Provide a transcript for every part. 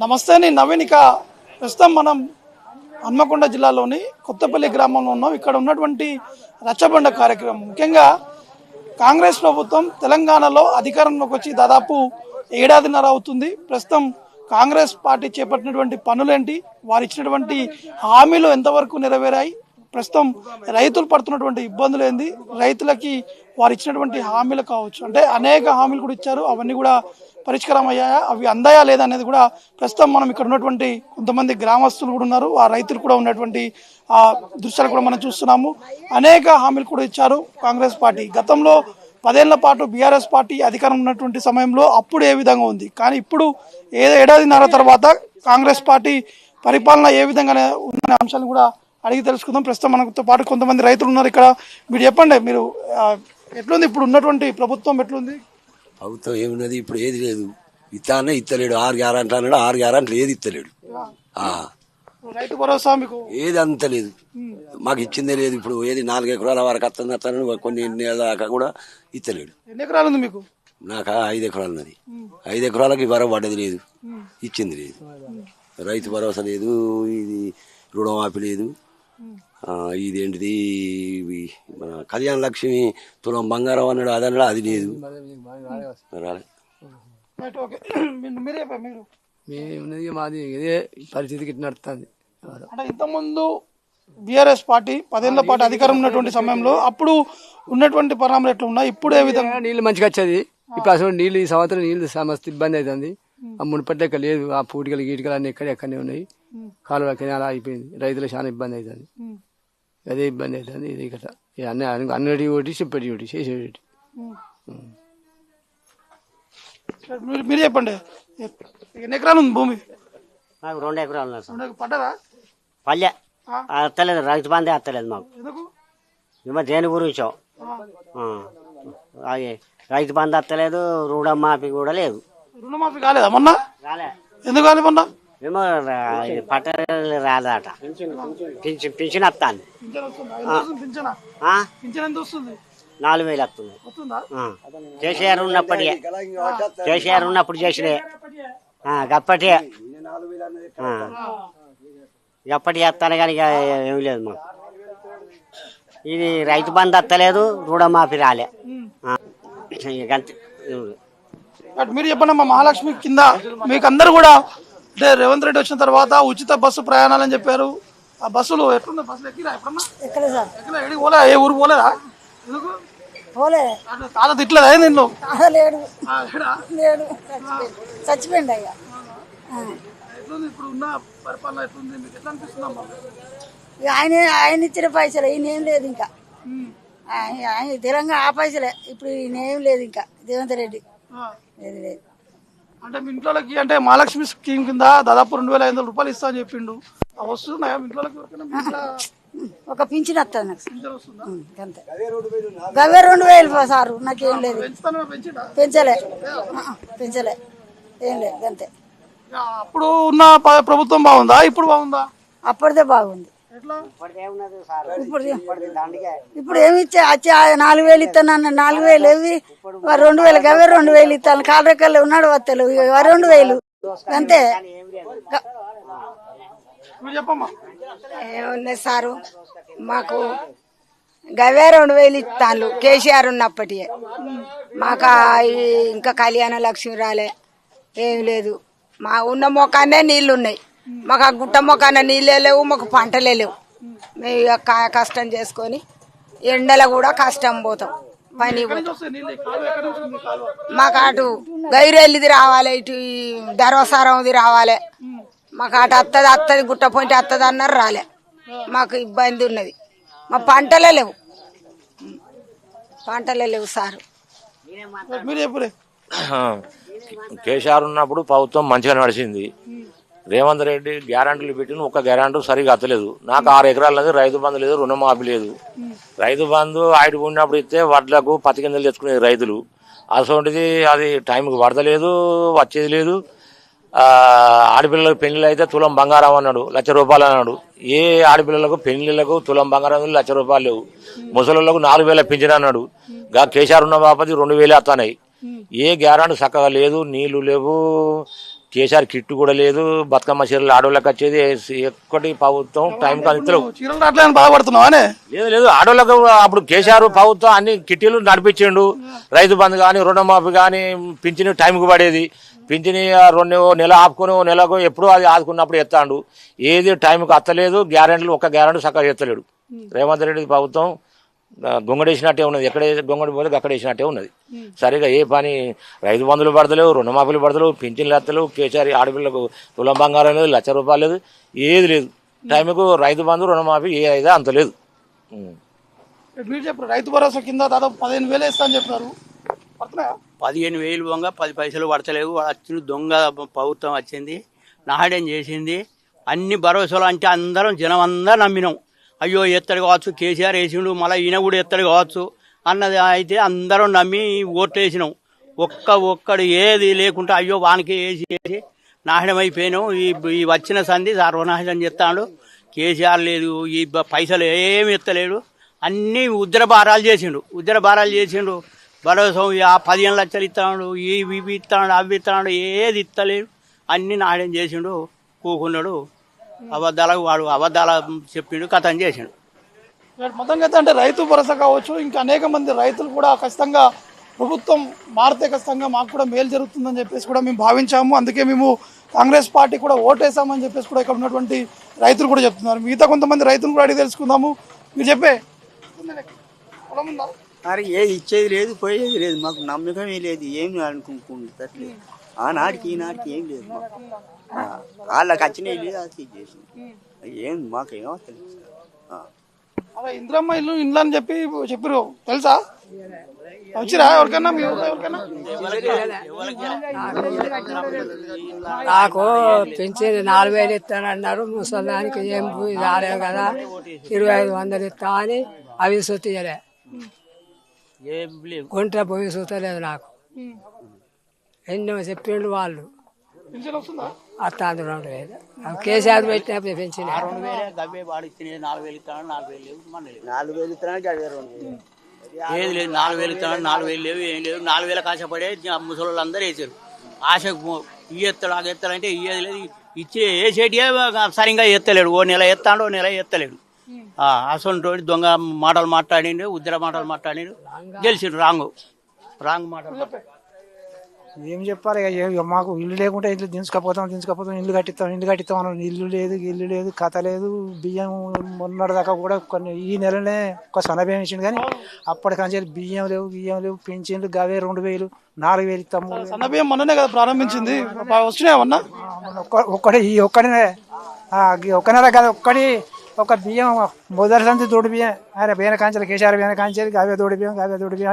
నమస్తే, నేను నవీన్. ప్రస్తుతం మనం హన్మకొండ జిల్లాలోని కొత్తపల్లి గ్రామంలో ఉన్నాం. ఇక్కడ ఉన్నటువంటి రచ్చబండ కార్యక్రమం ముఖ్యంగా కాంగ్రెస్ ప్రభుత్వం తెలంగాణలో అధికారంలోకి వచ్చి దాదాపు ఏడాదిన్నర అవుతుంది. ప్రస్తుతం కాంగ్రెస్ పార్టీ చేపట్టినటువంటి పనులేంటి, వారు ఇచ్చినటువంటి హామీలు ఎంతవరకు నెరవేరాయి, ప్రస్తుతం రైతులు పడుతున్నటువంటి ఇబ్బందులు ఏంది, రైతులకి వారు ఇచ్చినటువంటి హామీలు కావచ్చు, అంటే అనేక హామీలు కూడా ఇచ్చారు, అవన్నీ కూడా పరిష్కారం అయ్యాయా, అవి అందాయా లేదా అనేది కూడా ప్రస్తుతం మనం ఇక్కడ ఉన్నటువంటి కొంతమంది గ్రామస్తులు కూడా ఉన్నారు, ఆ రైతులు కూడా ఉన్నటువంటి ఆ దృశ్యాలు కూడా మనం చూస్తున్నాము. అనేక హామీలు కూడా ఇచ్చారు కాంగ్రెస్ పార్టీ. గతంలో 10 ఏళ్ల పాటు బీఆర్ఎస్ పార్టీ అధికారం ఉన్నటువంటి సమయంలో అప్పుడు ఏ విధంగా ఉంది, కానీ ఇప్పుడు ఏడాదిన్నర తర్వాత కాంగ్రెస్ పార్టీ పరిపాలన ఏ విధంగా ఉందనే అంశాలను కూడా అడిగి తెలుసుకుందాం. ప్రస్తుతం మనతో పాటు కొంతమంది రైతులు ఉన్నారు ఇక్కడ. మీరు చెప్పండి, మీరు ఎట్లుంది ఇప్పుడు ఉన్నటువంటి ప్రభుత్వం, ఎట్లుంది? ప్రభుత్వం ఏమున్నది, ఇప్పుడు ఏది లేదు. ఇస్తానే ఇస్తలేడు. 6 గ్యారెంట్లు అన్నాడు, 6 గ్యారెంట్లు ఏది ఇస్తలేడు. రైతు భరోసా మీకు ఏది అంత లేదు, మాకు ఇచ్చిందే లేదు. ఇప్పుడు ఏది 4 ఎకరాల వరకు వస్తుంది, కొన్ని నెలల దాకా కూడా ఇస్తలేడు. ఎన్ని ఎకరాలు ఉంది మీకు? నాకు 5 ఎకరాలు ఉన్నది. 5 ఎకరాలకి వరకు పడ్డది లేదు, ఇచ్చింది లేదు. రైతు భరోసా లేదు, ఇది రుణమాఫీ లేదు, ఇదేంటిది మన కళ్యాణ లక్ష్మి తులం బంగారం అన్నాడు, అది అన్నాడు, అది లేదు. మాది ఇదే పరిస్థితికి నడుస్తుంది. అంటే ఇంతకుముందు బీఆర్ఎస్ పార్టీ 10 ఏళ్ల పాటు అధికారం ఉన్నటువంటి సమయంలో అప్పుడు ఉన్నటువంటి పరిణామాలు ఎట్లా ఉన్నాయి, ఇప్పుడు ఏ విధంగా? నీళ్లు మంచిగా వచ్చేది. ఇప్పుడు అసలు నీళ్ళు ఈ సంవత్సరం నీళ్లు మస్తు ఇబ్బంది అవుతుంది. ఆ మునుపటి లెక్క లేదు. ఆ పూటికలు గీటికలు అన్ని ఎక్కడెక్కడనే ఉన్నాయి. కాలువ కెనాల అయిపోయింది. రైతులకు చాలా ఇబ్బంది అవుతుంది. అదే ఇబ్బంది అవుతుంది. ఇది కదా అన్నటి ఒకటి చెప్పేటి ఒకటి చేసేటి. మీరు చెప్పండి, ఎన్ని ఎకరాలు ఉంది భూమి? నాకు 2 ఎకరాలు పడ్డదా? పల్లె అత్తలేదు, రైతు బందే అత్తలేదు మాకు. ఏమో దేని గురించో అది రైతు బంధు అత్తలేదు, రుణమాఫీ కూడా లేదు. రుణమాఫీ కాలేదా మొన్న? రాలే. ఎందుకు కాలేదు మొన్న? ఏమో పట్టణాలు రాలేదట. పింఛన్ వస్తాను. 4,000 వస్తుంది. కేసీఆర్ ఉన్నప్పటికే, కేసీఆర్ ఉన్నప్పుడు చేసినే గప్పటి గప్పటి చేస్తాను, కానీ ఏమి లేదు మాకు. ఇది రైతు బంధు వస్తలేదు, రుణమాఫీ రాలే. మీరు చెప్పండి అమ్మా, మహాలక్ష్మి కింద మీకు అందరు కూడా అంటే రేవంత్ రెడ్డి వచ్చిన తర్వాత ఉచిత బస్సు ప్రయాణాలని చెప్పారు. ఆ బస్సులు ఎట్లుంది? బస్సులు ఎక్కిరా ఎప్పుడన్నా? ఎక్కడికి పోలే? ఏ ఊరు పోలేదా? ఎందుకు పోలే? తాత తిట్లేదా నిన్ను? లేడు, చచ్చిపోయింది అయ్యా. ఎట్లుంది ఇప్పుడు ఉన్న పరిపాలన, ఎట్లుంది మీకు, ఎట్లా అనిపిస్తుందమ్మా? ఆయన ఇచ్చిన పైసలు ఈయనేం లేదు. ఇంకా ఆయన తెలంగాణ ఆ పైసలే, ఇప్పుడు ఈయనేం లేదు. ఇంకా రేవంత్ రెడ్డి లేదు లేదు. అంటే మీ ఇంట్లోకి అంటే మహాలక్ష్మి స్కీమ్ కింద దాదాపు 2,500 రూపాయలు ఇస్తా అని చెప్పిండు. అవి వస్తున్నాయా మీ ఇంట్లోకి? ఒక పింఛన్ వస్తుంది నాకు, అంతే. గవే 2,000 సారు, నాకేం లేదు. పెంచలే ఏం లేదు, అంతే. అప్పుడు ఉన్న ప్రభుత్వం బాగుందా, ఇప్పుడు బాగుందా? అప్పటిదే బాగుంది. ఇప్పుడు ఏమి ఇచ్చా? 4,000 ఇస్తాను అన్న, 4,000 ఏవి? 2,000 గవే 2,000 ఇస్తాను. కాళ్ళకల్లా ఉన్నాడు వత్తలు 2,000 అంతే. ఏమున్నాయి సారు, మాకు గవే 2,000 ఇస్తాను కేసీఆర్ ఉన్నప్పటికే. మాకు ఇంకా కళ్యాణ లక్ష్మి రాలే, ఏమి లేదు. మా ఉన్న మొక్కనే నీళ్లు ఉన్నాయి, మాకు ఆ గుట్ట మొక్కన నీళ్ళే లేవు, మాకు పంటలే లేవు. మేము కష్టం చేసుకొని ఎండల కూడా కష్టం పోతాం, పని పోతాం. మాకు అటు గైరెల్లిది రావాలి, ఇటు ధర్వసారంది రావాలి. మాకు అటు అత్తది గుట్ట పొంటి అత్తది అన్నారు, రాలే. మాకు ఇబ్బంది ఉన్నది. మా పంటలే లేవు సారు. కేసీఆర్ ఉన్నప్పుడు ప్రభుత్వం మంచిగా నడిచింది. రేవంత్ రెడ్డి గ్యారంటీలు పెట్టిన ఒక్క గ్యారంటీ సరిగా అత్తలేదు. నాకు 6 ఎకరాలు లేదు, రైతు బంధు లేదు, రుణమాఫీ లేదు. రైతు బంధు ఆయన ఉన్నప్పుడు ఇస్తే వడ్లకు పత్తి కిందలు తెచ్చుకునేది రైతులు. అసోంటిది అది టైంకి పడతలేదు, వచ్చేది లేదు. ఆడపిల్లలకు పెళ్లిళ్ళు అయితే తులం బంగారం అన్నాడు, 1,00,000 రూపాయలు అన్నాడు. ఏ ఆడపిల్లలకు పెళ్లిళ్లకు తులం బంగారం 1,00,000 రూపాయలు లేవు. ముసలిళ్లకు 4,000 పింఛన్ అన్నాడు. కేసీఆర్ ఉన్న బాపతి 2,000 వస్తున్నాయి. ఏ గ్యారంటీ చక్కగా లేదు, నీళ్లు లేవు, కేసీఆర్ కిట్టు కూడా లేదు, బతుకమ్మ చీరలు ఆడోళ్ళకి వచ్చేది ఎక్కటి ప్రభుత్వం టైంకి అంతలేవు. చీరలు రావట్లేదని బాధపడుతున్నావానే? లేదు ఆడోళ్ళకు అప్పుడు కేసీఆర్ ప్రభుత్వం అన్ని కిట్టీలు నడిపించిండు. రైతు బంధు కానీ రుణమాఫీ కానీ పింఛని టైంకి పడేది. పింఛని 2 నెల ఆపుకొని నెలకు ఎప్పుడూ అది ఆదుకున్నప్పుడు ఎత్తాడు. ఏది టైంకి అత్తలేదు. గ్యారెంటీలు ఒక్క గ్యారెంటీ చక్కగా ఎత్తలేడు. రేవంత్ రెడ్డి ప్రభుత్వం గొంగడేసినట్టే ఉన్నది. ఎక్కడ గొంగడి పోతే అక్కడ వేసినట్టే ఉన్నది. సరిగా ఏ పని రైతు బంధువులు పడతలేవు, రుణమాఫీలు పడతలేవు, పింఛన్లు ఎత్తలేవు. కేసీఆర్ ఆడపిల్లకు తులం బంగారం లేదు, ₹1,00,000 లేదు, ఏది లేదు. టైంకు రైతు బంధు రుణమాఫీ ఏ అయితే అంత లేదు. మీరు చెప్పారు రైతు భరోసా కింద దాదాపు 15,000 వేస్తా అని చెప్పారు. పడుతున్నాయా? 15,000 వంగ 10 పైసలు పడతలేవు. వచ్చిన దొంగ ప్రభుత్వం వచ్చింది, నాడేం చేసింది. అన్ని భరోసాలు అంటే అందరం జనం అందరం నమ్మినాం. అయ్యో ఎత్తడు కావచ్చు, కేసీఆర్ వేసిండు, మళ్ళీ ఈయన కూడా ఎత్తడు కావచ్చు అన్నది అయితే అందరం నమ్మి ఓట్లు వేసినాం. ఒక్కడు ఏది లేకుండా అయ్యో వానికి వేసి నాశనం అయిపోయినాం. ఈ వచ్చిన సంధి సర్వనాశనం చేస్తాడు. కేసీఆర్ లేదు, ఈ పైసలు ఏమి ఎత్తలేడు. అన్నీ ఉద్రభారాలు చేసిండు. భరోసా 15 లక్షలు ఇస్తాడు, ఇవి ఇస్తాడు, అవి ఇస్తాడు, ఏది ఇస్తలేడు. అన్ని నాశనం చేసిండు. కూకున్నాడు. అబద్ధాలు చెప్పిండు, కథం చేసిండు. మొత్తంగా అంటే రైతు భరోసా కావచ్చు, ఇంకా అనేక మంది రైతులు కూడా ఖచ్చితంగా ప్రభుత్వం మారితే ఖచ్చితంగా మాకు కూడా మేలు జరుగుతుందని చెప్పేసి కూడా మేము భావించాము. అందుకే మేము కాంగ్రెస్ పార్టీ కూడా ఓటేసామని చెప్పేసి కూడా ఇక్కడ ఉన్నటువంటి రైతులు కూడా చెప్తున్నారు. మిగతా కొంతమంది రైతులు కూడా అడిగి తెలుసుకుందాము. మీరు చెప్పే పొలం ఉందా? మరి ఏది ఇచ్చేది లేదు, పోయేది లేదు. మాకు నమ్మకమే లేదు. ఏమి అనుకుంటుంది ఆనాటికి ఈనాటికి ఏం లేదు. వాళ్ళకి వచ్చినాయి లేదు, అది చేసింది. ఏం మాకేం అవసరం. అలా ఇంద్రమ్మ ఇల్లు అని చెప్పారు తెలుసా? వచ్చిరా ఎవరికైనా? మీ ఊళ్ళో ఎవరికైనా? నాకు పెంచేది 4,000 ఇస్తానన్నారు. ముసలానికి ఏం రాలేదు కదా, 2,500 ఇస్తా అని అవి సొత్తియలే. గుంట పోయి సూతలేదు నాకు. ఎన్నో చెప్పిండు వాళ్ళు. అత్తాంది 2,000 కేసీఆర్ పెట్టినప్పుడు పెంచిన 4,000 ఏది లేదు. 4,000 ఇస్తాడు, 4,000 లేవు, ఏం లేదు. 4,000 ఆశపడే ముసలి అందరూ వేసారు. ఆశకు ఎత్తాడు, ఆ ఎత్తాడంటే ఇయ్యేది లేదు. వేసేటియే సరిగ్గా ఎత్తలేడు. ఓ నెల ఎత్తాడు, ఓ నెల ఎత్తలేడు. అసలు దొంగ మాటలు మాట్లాడిండు, ఉద్ర మాటలు మాట్లాడిండు, గెలిచిండు. రాంగ్ మాటలు. ఏం చెప్పాలి? మాకు ఇల్లు లేకుంటే ఇల్లు దించుకపోతాం, ఇల్లు కట్టిస్తాం అన్నాడు. ఇల్లు లేదు, కథ లేదు. బియ్యం మొన్నటి దాకా కూడా ఈ నెలనే ఒక సన్నబియ్యం ఇచ్చిండు. కానీ అప్పటికంటే బియ్యం లేవు, పింఛన్లు గవే 2,000, 4,000 ఇస్తాము. సన్నబియ్యం మొన్ననే కదా ప్రారంభించింది. వచ్చినాయన్నా ఒక్కడే ఒక్క నెల కదా, ఒక బియ్యం మొదటి సంది తోడు బియ్యం. ఆయన బేన కాంచెలు, కేసీఆర్ బేన కాంచెలు, గవే తోడు బియ్యం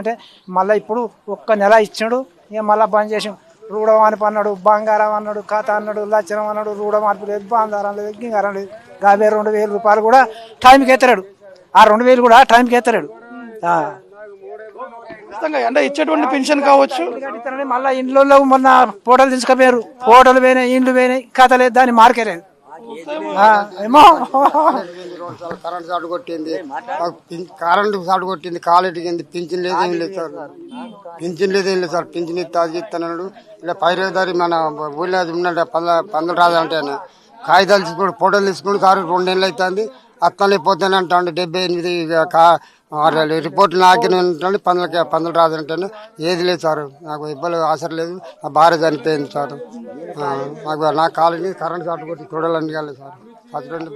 అంటే మళ్ళీ ఇప్పుడు ఒక్క నెల ఇచ్చాడు. ఇక మళ్ళీ బంద్ చేసాం. రూఢం అని అన్నాడు, బంగారం అన్నాడు, కథ అన్నాడు, లచ్చనం అన్నాడు. రూఢ మార్పు లేదు, బంగారం లేదు, గింగారం లేదు. గవే 2,000 రూపాయలు కూడా టైంకి ఎత్తలేడు. ఆ 2,000 కూడా టైంకి ఎత్తలేడు. అంటే ఇచ్చేటువంటి పెన్షన్ కావచ్చు. మళ్ళీ ఇండ్లలో మొన్న ఫోటోలు తీసుకుపోయారు. ఫోటోలు పోయినాయి, ఇండ్లు పోయినాయి, కథ లేదు, దాన్ని మార్కేలేదు. ఏమో కరెంట్ షాట్ కొట్టింది, కాలేటికి పింఛన్ లేదు, ఏం లేదు సార్. పింఛన్ ఇస్తానన్నాడు. ఇలా పైరేదారి మన ఊళ్ళో ఉన్నాడు, పందులు రాదంటే కాగితాలు తీసుకుని ఫోటోలు తీసుకుని సార్ 2 నెలలు అవుతుంది. అత్తలే పోతాను అంటాడు. 78 రిపోర్ట్లు నాకే ఉంటాడు. పందులు రాదంటాను. ఏది లేదు సార్, నాకు ఇబ్బంది అవసరం లేదు. నా భార్య చనిపోయింది సార్. నాకు నా కాలేజీ కరెంట్ షాట్ కొట్టి చూడాలని కాలేదు సార్. 12